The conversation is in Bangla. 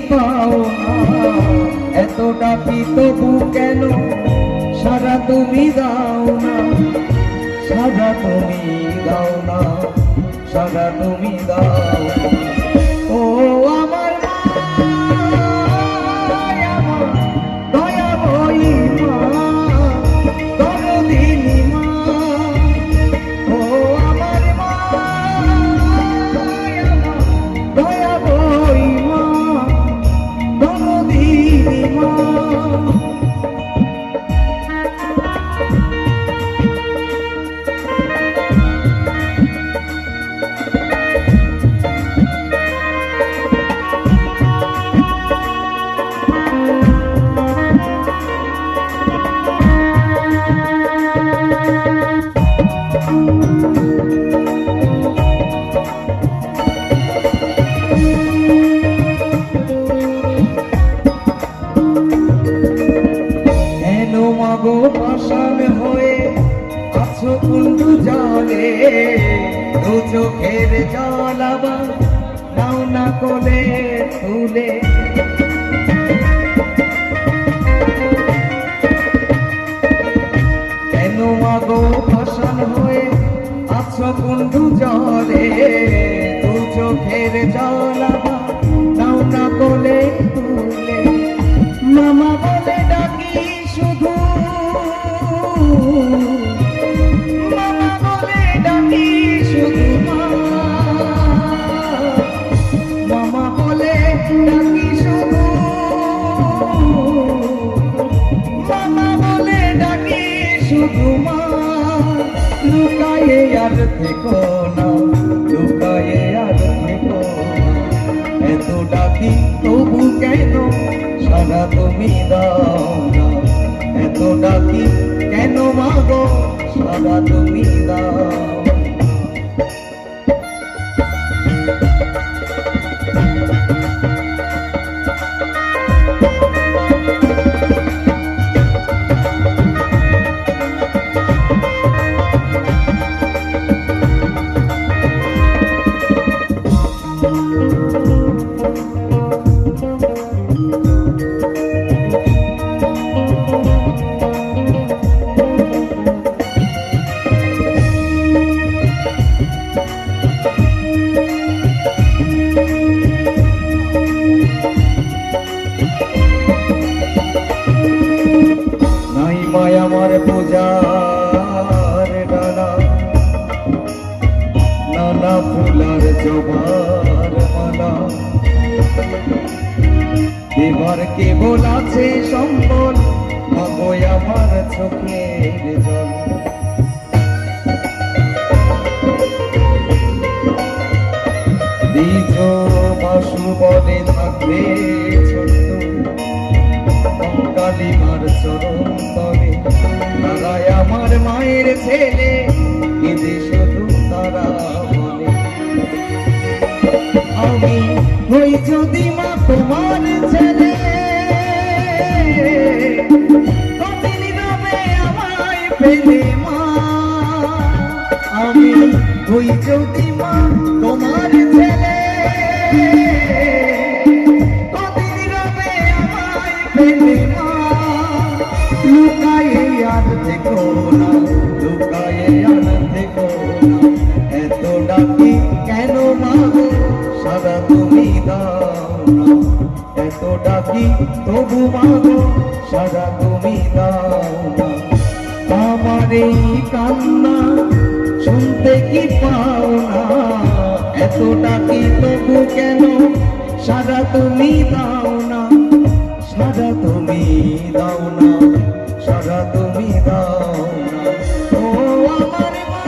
পাও না, এত ডাকি তবু কেন সারা তুমি দাও না, সারা তুমি দাও না, সারা তুমি দাও না। ও আমার দয়াময়ী মা, দরদিনী মা, ও আমার মা দয়াময়ী মা, দরদিনী মা। পাষাণ হয়ে আছো কুণ্ডু জলে, দু চোখের জল আবার নাও না কোলে তুলে। কেন মাগো পাষাণ হয়ে আছো কুণ্ডু জলে, দু চোখের জল আবার নাও না কোলে তুলে। মামা বলে ডাকি শুধু, মামা বলে ডাকি শুধু মা, মামা বলে ডাকি শুধু, মামা বলে ডাকি শুধু মা। লুকায়ে আর থেকো না, লুকায়ে আর থেকো না, এত ডাকি তবু কেন সারা তুমি দাও না, এত ডাকি কেন মাগো সারা তুমি দাও। আমার পূজার ডালা, নানা ফুলার জবার মালা, এবার কেবল আছে সম্বল মাগো আমার চোখের জল। দ্বিজ বাসু বলে থাকবে ছোট্ট কালিমার চরণ তলে, তারাই আমার মায়ের ছেলে, কেঁদে শুধু তারা বলে। আমি হই যদি মা তোমার ছেলে, কতদিন রবে আমায় পেলে মা। আমি হই যদি মা তোমার ছেলে, কতদিন রবে আমায় পেলে মা। লুকায়ে আর থেকো না, লুকায়ে আর থেকো না, এত ডাকি কেন মাগো সারা তুমি দাও না, এত ডাকি তবু মাগো সারা তুমি দাও না। আমার এই কান্না শুনতে কি পাও না, এত ডাকি তবু কেন সারা তুমি দাও না, সারা তুমি দাও না, সারা তুমি দাও না। ও আমার মা,